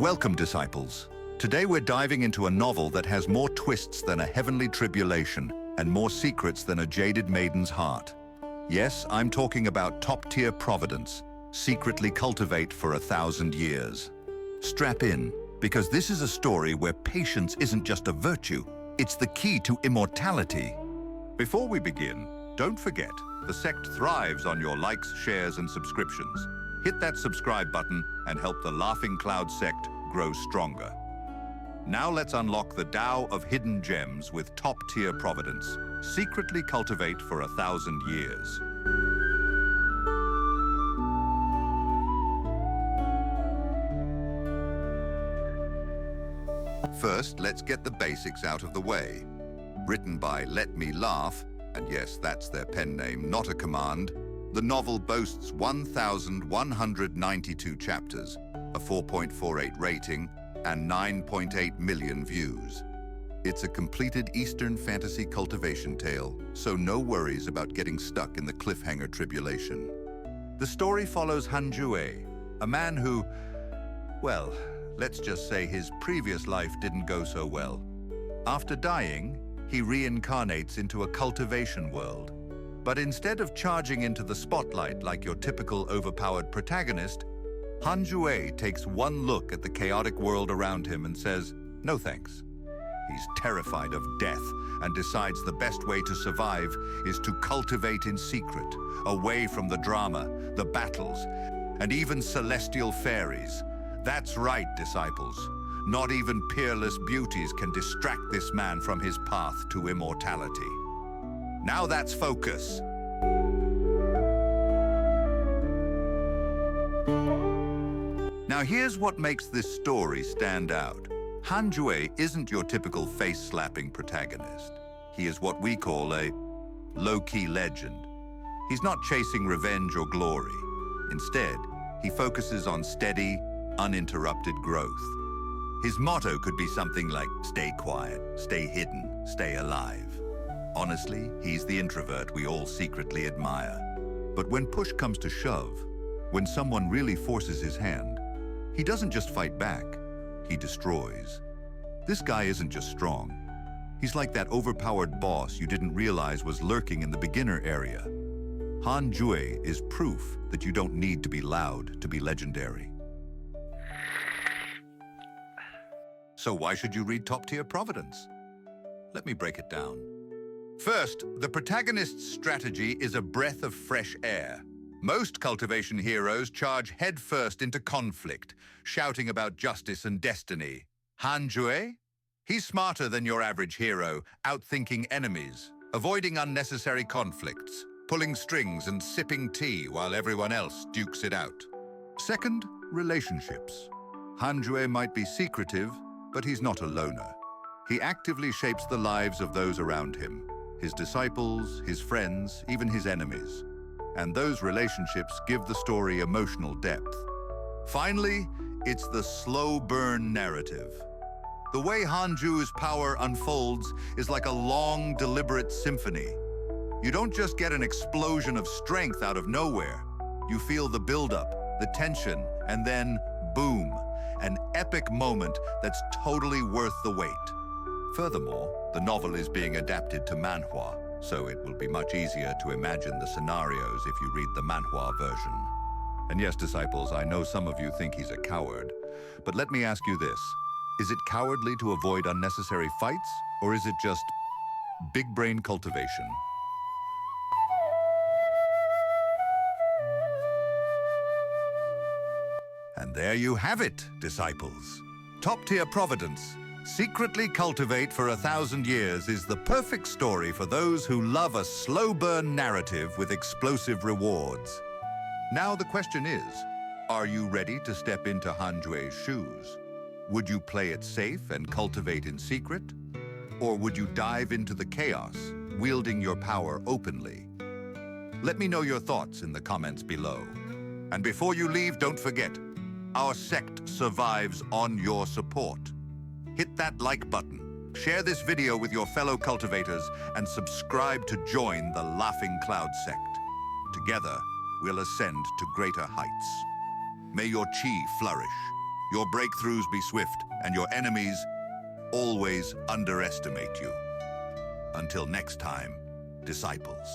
Welcome, disciples. Today we're diving into a novel that has more twists than a heavenly tribulation and more secrets than a jaded maiden's heart. Yes, I'm talking about top-tier Providence, secretly cultivate for 1,000 years. Strap in, because this is a story where patience isn't just a virtue, it's the key to immortality. Before we begin, don't forget, the sect thrives on your likes, shares, and subscriptions. Hit that subscribe button and help the Laughing Cloud sect grow stronger. Now let's unlock the Tao of hidden gems with top-tier Providence. Secretly cultivate for 1,000 years. First, let's get the basics out of the way. Written by Let Me Laugh, and yes, that's their pen name, not a command, the novel boasts 1,192 chapters, a 4.48 rating, and 9.8 million views. It's a completed Eastern fantasy cultivation tale, so no worries about getting stuck in the cliffhanger tribulation. The story follows Han Jue, a man who, well, let's just say his previous life didn't go so well. After dying, he reincarnates into a cultivation world. But instead of charging into the spotlight like your typical overpowered protagonist, Han Jue takes one look at the chaotic world around him and says, no thanks. He's terrified of death and decides the best way to survive is to cultivate in secret, away from the drama, the battles, and even celestial fairies. That's right, disciples. Not even peerless beauties can distract this man from his path to immortality. Now that's focus. Now here's what makes this story stand out. Han Jue isn't your typical face-slapping protagonist. He is what we call a low-key legend. He's not chasing revenge or glory. Instead, he focuses on steady, uninterrupted growth. His motto could be something like, stay quiet, stay hidden, stay alive. Honestly, he's the introvert we all secretly admire. But when push comes to shove, when someone really forces his hand, he doesn't just fight back, he destroys. This guy isn't just strong. He's like that overpowered boss you didn't realize was lurking in the beginner area. Han Jue is proof that you don't need to be loud to be legendary. So why should you read Top-Tier Providence? Let me break it down. First, the protagonist's strategy is a breath of fresh air. Most cultivation heroes charge headfirst into conflict, shouting about justice and destiny. Han Jue? He's smarter than your average hero, outthinking enemies, avoiding unnecessary conflicts, pulling strings and sipping tea while everyone else dukes it out. Second, relationships. Han Jue might be secretive, but he's not a loner. He actively shapes the lives of those around him, his disciples, his friends, even his enemies. And those relationships give the story emotional depth. Finally, it's the slow burn narrative. The way Han Jue's power unfolds is like a long, deliberate symphony. You don't just get an explosion of strength out of nowhere. You feel the buildup, the tension, and then, boom, an epic moment that's totally worth the wait. Furthermore, the novel is being adapted to manhwa, so it will be much easier to imagine the scenarios if you read the manhwa version. And yes, disciples, I know some of you think he's a coward, but let me ask you this. Is it cowardly to avoid unnecessary fights, or is it just big brain cultivation? And there you have it, disciples. Top-tier Providence. Secretly cultivate for 1,000 years is the perfect story for those who love a slow burn narrative with explosive rewards. Now the question is, are you ready to step into Han Jue's shoes? Would you play it safe and cultivate in secret? Or would you dive into the chaos, wielding your power openly? Let me know your thoughts in the comments below. And before you leave, don't forget, our sect survives on your support. Hit that like button, share this video with your fellow cultivators, and subscribe to join the Laughing Cloud sect. Together, we'll ascend to greater heights. May your chi flourish. your breakthroughs be swift, and your enemies always underestimate you. Until next time, disciples.